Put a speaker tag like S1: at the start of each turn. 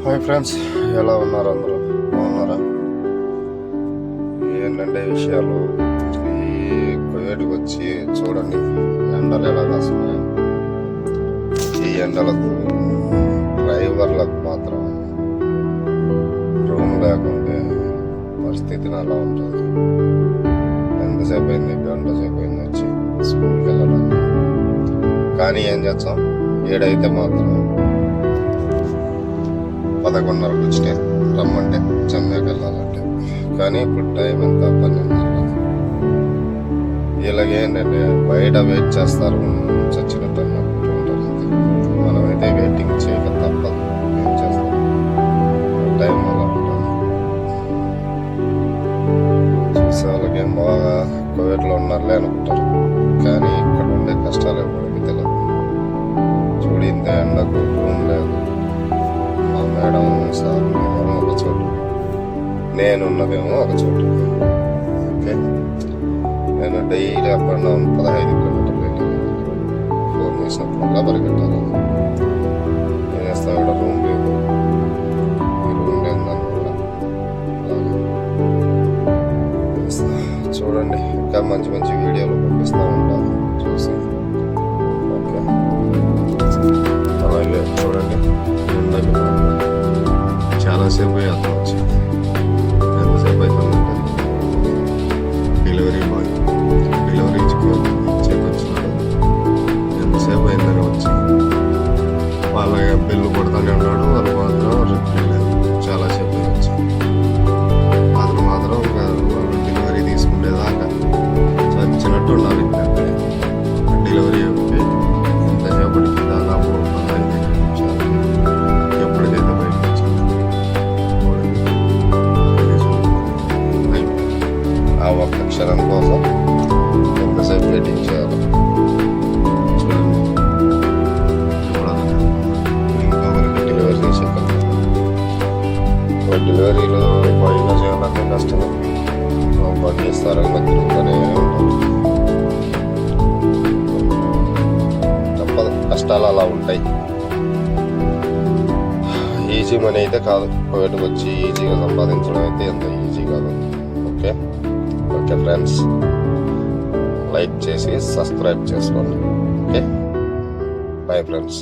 S1: Hi friends, ఎలా ఉన్నారు? అందరూ బాగున్నారా? ఏంటంటే విషయాలు ఈ కువైట్కి వచ్చి చూడండి, ఎండలు ఎలా కాస్తున్నాయి. ఈ ఎండలకు డ్రైవర్లకు మాత్రం రూమ్ లేకుంటే పరిస్థితి అలా ఉంటుంది. ఎంతసేపు అయింది, గంట సేపు అయింది వచ్చి స్కూల్కి వెళ్ళడానికి. కానీ ఏం చేస్తాం, ఏడైతే మాత్రం 11:30 వచ్చినాయి రమ్మంటే చెన్నైకి వెళ్ళాలంటే. కానీ ఇప్పుడు టైం ఎంత, 12:30. ఇలాగేంటంటే బయట వెయిట్ చేస్తారు, చచ్చినట్టు అన్నట్టు ఉంటారు. మనమైతే వెయిటింగ్ చేయక తప్పదు, ఏం చేస్తాం, టైం అలా ఉంటుంది. చూసే వాళ్ళకేం బాగా కోవిడ్లో ఉన్నారులే అనుకుంటారు, కానీ ఇక్కడ ఉండే కష్టాలు ఎవరికి తెలియదు. చూడి, ఇంత ఎండకు రూమ్ లేదు. మా మేడం సార్ ఒక చోటు, నేనున్నదేమో ఒక చోటు. ఓకే, నేను డైలీ అప్ అండ్ డౌన్ 15 కిలోమీటర్లు వెళ్ళాను. ఫోన్ చేసినప్పుడల్లా పరిగెట్టాలి. ఏం చేస్తాం, ఇక్కడ రూమ్ లేదు. ఈ రూమ్ లేదు దాన్ని కూడా చూడండి. ఇంకా మంచి మంచి వీడియోలు పంపిస్తూ ఉంటాను, చూసి. ఓకే, అలాగే చూడండి. చాలాసేపు అతను వచ్చి ఎంతసేపు అవుతుందంటే డెలివరీ బాయ్ డెలివరీ చేకొచ్చినాడు. ఎంతసేపు అయిందని వచ్చి వాళ్ళ బిల్లు కొడతానే ఉన్నాడు. వాళ్ళు మాత్రం రిప్లై లేదు. చాలాసేపు వచ్చి అతను మాత్రం వాళ్ళు డెలివరీ తీసుకునేదాకా చచ్చినట్టు ఉండాలి. డెలివరీ ఎంతసేపటికి దాదాపు 15 నిమిషాలు. ఎప్పటికైతే బయటకు వచ్చింది ఆ ఒక్క క్షణం కోసం ఎంతసేపు వెయిటింగ్ చేయాలి చూడండి. ఇంకొకరికి డెలివరీ చేసేది, డెలివరీలో పైన చేయాలంటే కష్టమే. పని చేస్తారని నాకు తిరుగుతూనే ఉంటారు. తప్పదు, కష్టాలు అలా ఉంటాయి. ఈజీ మనీ అయితే కాదు. బయటకు వచ్చి ఈజీగా సంపాదించడం అయితే ఎంత ఈజీ కాదు. ఓకే ఓకే ఫ్రెండ్స్, లైక్ చేసి సబ్స్క్రైబ్ చేసుకోండి. Okay, bye friends.